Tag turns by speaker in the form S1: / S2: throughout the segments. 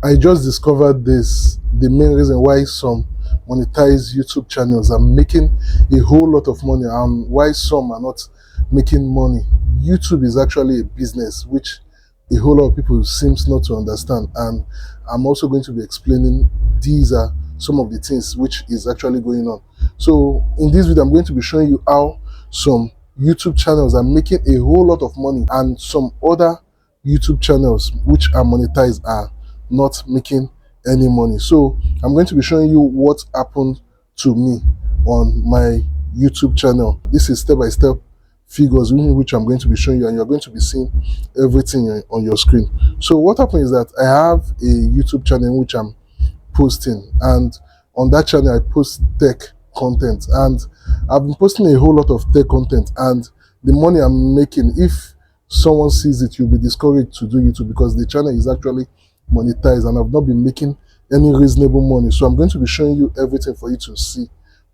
S1: I just discovered this, the main reason why some monetized YouTube channels are making a whole lot of money and why some are not making money. YouTube is actually a business which a whole lot of people seems not to understand, and I'm also going to be explaining these are some of the things which is actually going on. So in this video I'm going to be showing you how some YouTube channels are making a whole lot of money and some other YouTube channels which are monetized are not making any money. So I'm going to be showing you what happened to me on my YouTube channel. This is step-by-step figures in which I'm going to be showing you, and you're going to be seeing everything on your screen. So what happened is that I have a YouTube channel in which I'm posting, and on that channel I post tech content, and I've been posting a whole lot of tech content, and the money I'm making, if someone sees it, you'll be discouraged to do YouTube because the channel is actually monetized and I've not been making any reasonable money. So I'm going to be showing you everything for you to see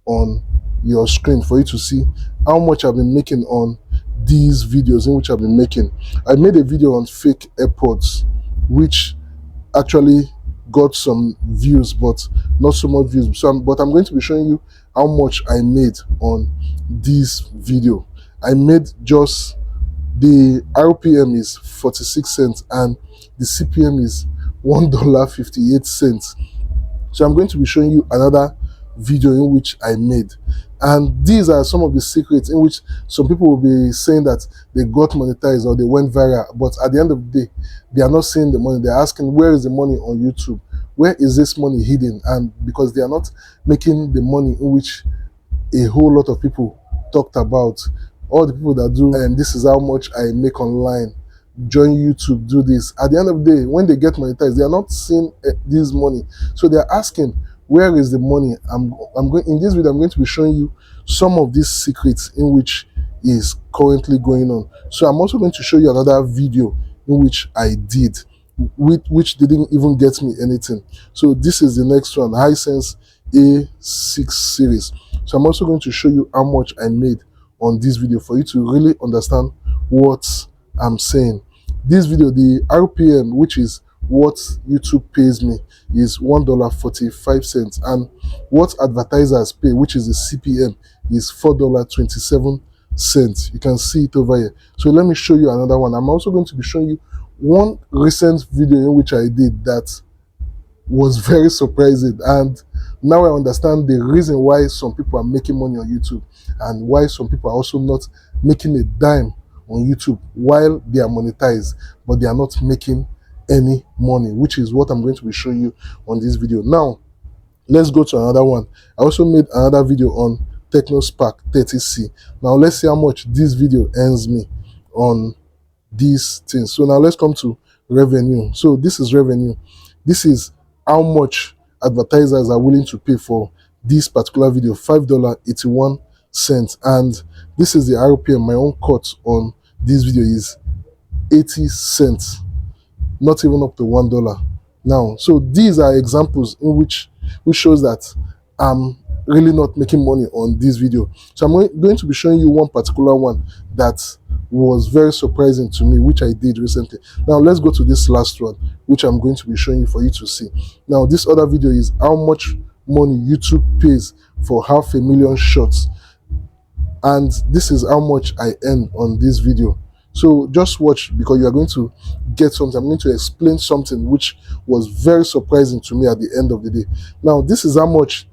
S1: on your screen, for you to see how much I've been making on these videos in which I've been making. I made a video on fake AirPods which actually got some views but not so much views. But I'm going to be showing you how much I made on this video. I made just the RPM is 46 cents and the CPM is $1.58. So I'm going to be showing you another video in which I made, and these are some of the secrets in which some people will be saying that they got monetized or they went viral, but at the end of the day they are not seeing the money. They're asking, where is the money on YouTube? Where is this money hidden? And because they are not making the money in which a whole lot of people talked about, all the people that do, and this is how much I make online, join YouTube, do this. At the end of the day, when they get monetized, they are not seeing this money. So they are asking, where is the money? I'm going in this video, I'm going to be showing you some of these secrets in which is currently going on. So I'm also going to show you another video in which I did, which didn't even get me anything. So this is the next one, Hisense A6 series. So I'm also going to show you how much I made on this video for you to really understand what I'm saying. This video, the RPM, which is what YouTube pays me, is $1.45, and what advertisers pay, which is the CPM, is $4.27. You can see it over here. So let me show you another one. I'm also going to be showing you one recent video in which I did that was very surprising, and now I understand the reason why some people are making money on YouTube and why some people are also not making a dime on YouTube while they are monetized, but they are not making any money, which is what I'm going to be showing you on this video. Now let's go to another one. I also made another video on TechnoSpark 30C. Now let's see how much this video earns me on these things. So now let's come to revenue. So this is revenue. This is how much advertisers are willing to pay for this particular video, $5.81. And this is the RPM. My own cut on this video is 80 cents, not even up to $1 now. So these are examples in which shows that I'm really not making money on this video. So I'm going to be showing you one particular one that was very surprising to me, which I did recently. Now let's go to this last one, which I'm going to be showing you for you to see. Now this other video is how much money YouTube pays for 500,000 shots, and this is how much I earn on this video. So just watch, because you are going to get something. I'm going to explain something which was very surprising to me at the end of the day. Now this is how much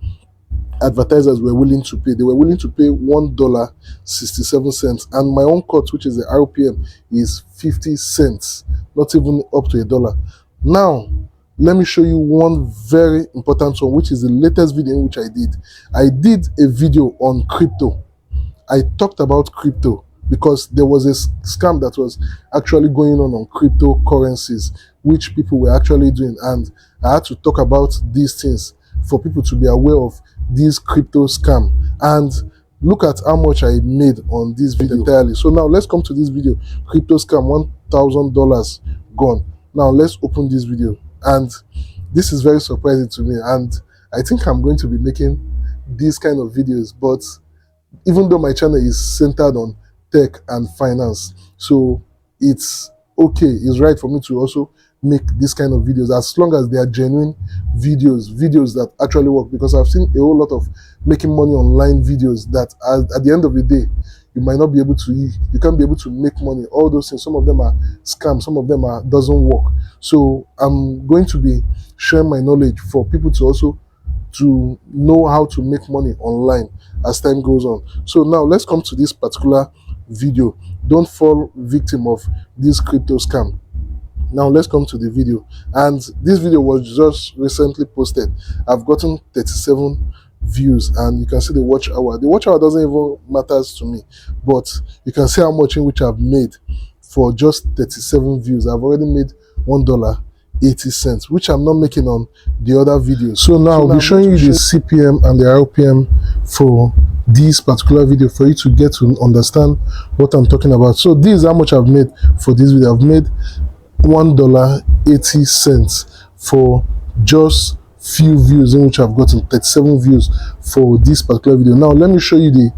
S1: advertisers were willing to pay. They were willing to pay $1.67, and my own cut, which is the RPM, is 50 cents, not even up to $1. Now let me show you one very important one, which is the latest video in which I did. I did a video on crypto. I talked about crypto because there was a scam that was actually going on cryptocurrencies, which people were actually doing, and I had to talk about these things for people to be aware of this crypto scam. And look at how much I made on this video entirely. So now let's come to this video, crypto scam, $1,000 gone. Now let's open this video, and this is very surprising to me, and I think I'm going to be making these kind of videos. But even though my channel is centered on tech and finance, so it's okay, it's right for me to also make this kind of videos, as long as they are genuine videos that actually work. Because I've seen a whole lot of making money online videos that at the end of the day, you might not be able to, you can't be able to make money. All those things, some of them are scams, some of them doesn't work. So I'm going to be sharing my knowledge for people to also to know how to make money online as time goes on. So now let's come to this particular video. Don't fall victim of this crypto scam. Now let's come to the video, and this video was just recently posted. I've gotten 37 views, and you can see the watch hour. The watch hour doesn't even matters to me, but you can see how much in which I've made for just 37 views. I've already made $1.80, which I'm not making on the other videos. So now I'll be showing you the CPM and the RPM for this particular video for you to get to understand what I'm talking about. So this is how much I've made for this video. I've made $1.80 for just few views, in which I've gotten 37 views for this particular video. Now let me show you the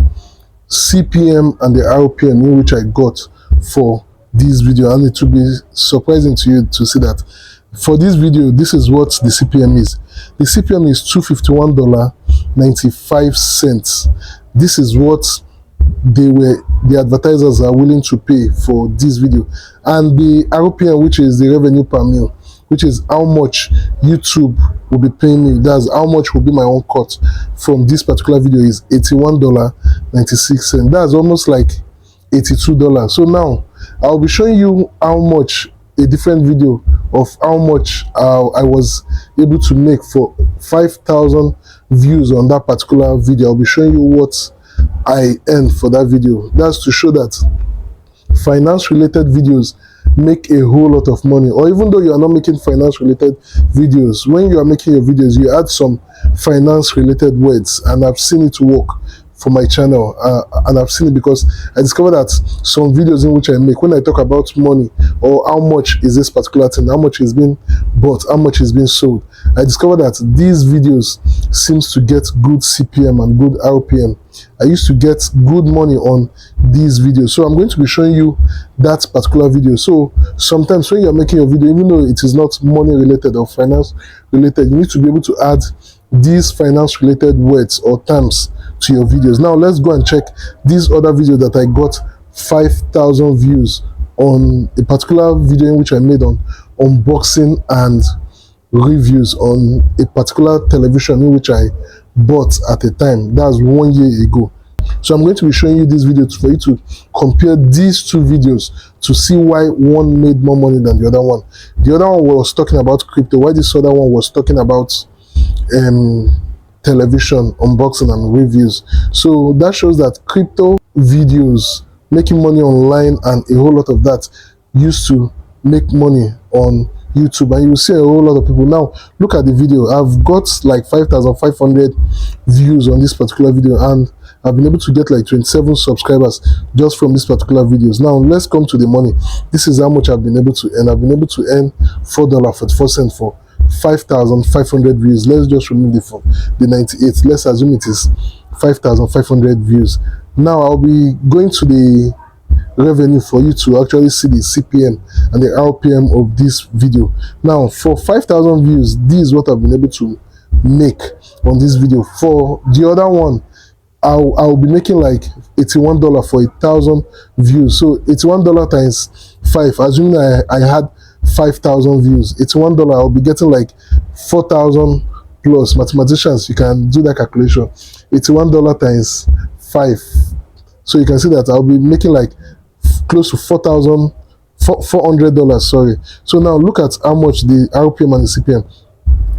S1: CPM and the RPM in which I got for this video, and it will be surprising to you to see that for this video, this is what the CPM is. The CPM is $251.95. This is what the advertisers are willing to pay for this video. And the RPM, which is the revenue per mil, which is how much YouTube will be paying me, that's how much will be my own cut from this particular video, is $81.96. That's almost like $82. So now I'll be showing you how much a different video of how much I was able to make for 5,000 views on that particular video. I'll be showing you what I earned for that video. That's to show that finance related videos make a whole lot of money. Or even though you are not making finance related videos, when you are making your videos, you add some finance related words, and I've seen it work for my channel, and I've seen it because I discovered that some videos in which I make, when I talk about money or how much is this particular thing, how much is being bought, how much is being sold, I discovered that these videos seems to get good CPM and good RPM. I used to get good money on these videos. So I'm going to be showing you that particular video. So sometimes when you're making your video, even though it is not money related or finance related, you need to be able to add these finance related words or terms to your videos. Now let's go and check this other video that I got 5,000 views on, a particular video in which I made on unboxing and reviews on a particular television in which I bought at a time. That's 1 year ago. So I'm going to be showing you this video for you to compare these two videos to see why one made more money than the other one. The other one was talking about crypto, while this other one was talking about television unboxing and reviews. So that shows that crypto videos, making money online, and a whole lot of that used to make money on YouTube, and you will see a whole lot of people. Now look at the video. I've got like 5,500 views on this particular video, and I've been able to get like 27 subscribers just from this particular videos. Now let's come to the money. This is how much I've been able to earn. I've been able to earn $4.44 for 5,500 views. Let's just remove the 98. Let's assume it is 5,500 views. Now I'll be going to the revenue for you to actually see the CPM and the RPM of this video. Now for 5,000 views, this is what I've been able to make on this video. For the other one, I'll be making like $81 for 1,000 views. So $81 times 5, assuming I had 5,000 views, $81, I'll be getting like 4,000 plus. Mathematicians, you can do that calculation. $81 times 5, so you can see that I'll be making like close to $400. Sorry. So now look at how much the RPM and the CPM.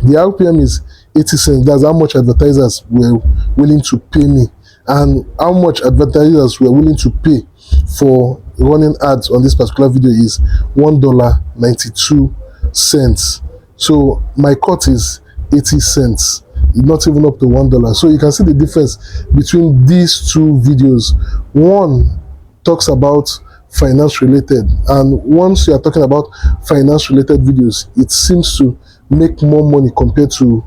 S1: The RPM is 80 cents. That's how much advertisers were willing to pay me, and how much advertisers were willing to pay for running ads on this particular video is $1.92. So my cut is 80 cents, not even up to $1. So you can see the difference between these two videos. One talks about finance related, and once you are talking about finance related videos, it seems to make more money compared to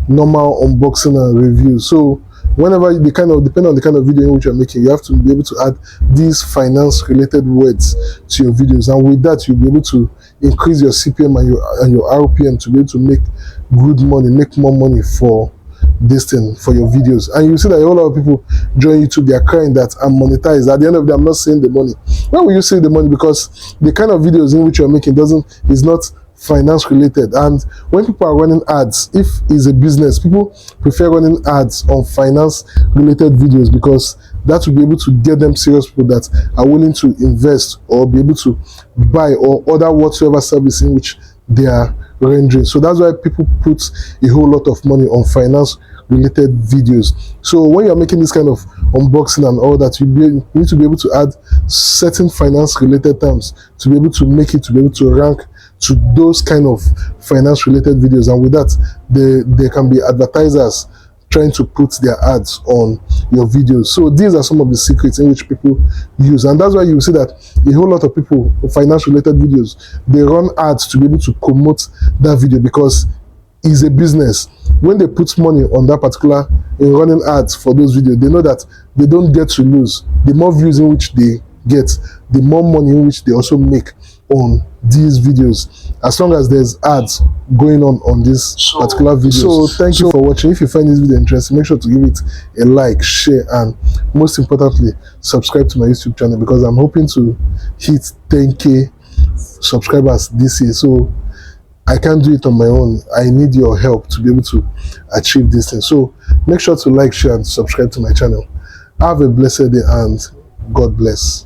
S1: normal unboxing and reviews. So whenever depending on the kind of video in which you're making, you have to be able to add these finance related words to your videos, and with that you'll be able to increase your CPM and your RPM to be able to make good money, make more money for this thing, for your videos. And you see that a whole lot of people join YouTube, they are crying that I'm monetized. At the end of the day, I'm not seeing the money. Where will you see the money? Because the kind of videos in which you're making is not finance related. And when people are running ads, if it's a business, people prefer running ads on finance related videos, because that will be able to get them serious people that are willing to invest or be able to buy or order whatsoever service in which they are rendering. So that's why people put a whole lot of money on finance related videos. So when you're making this kind of unboxing and all that, you need to be able to add certain finance related terms to be able to make it, to be able to rank to those kind of finance related videos. And with that, there can be advertisers trying to put their ads on your videos. So these are some of the secrets in which people use, and that's why you see that a whole lot of people, finance related videos, they run ads to be able to promote that video, because it's a business. When they put money on that particular, in running ads for those videos, they know that they don't get to lose. The more views in which they get, the more money in which they also make on these videos, as long as there's ads going on this particular video. So thank you for watching. If you find this video interesting, make sure to give it a like, share, and most importantly, subscribe to my YouTube channel, because I'm hoping to hit 10K subscribers this year. So I can't do it on my own. I need your help to be able to achieve this thing. So make sure to like, share, and subscribe to my channel. Have a blessed day, and God bless.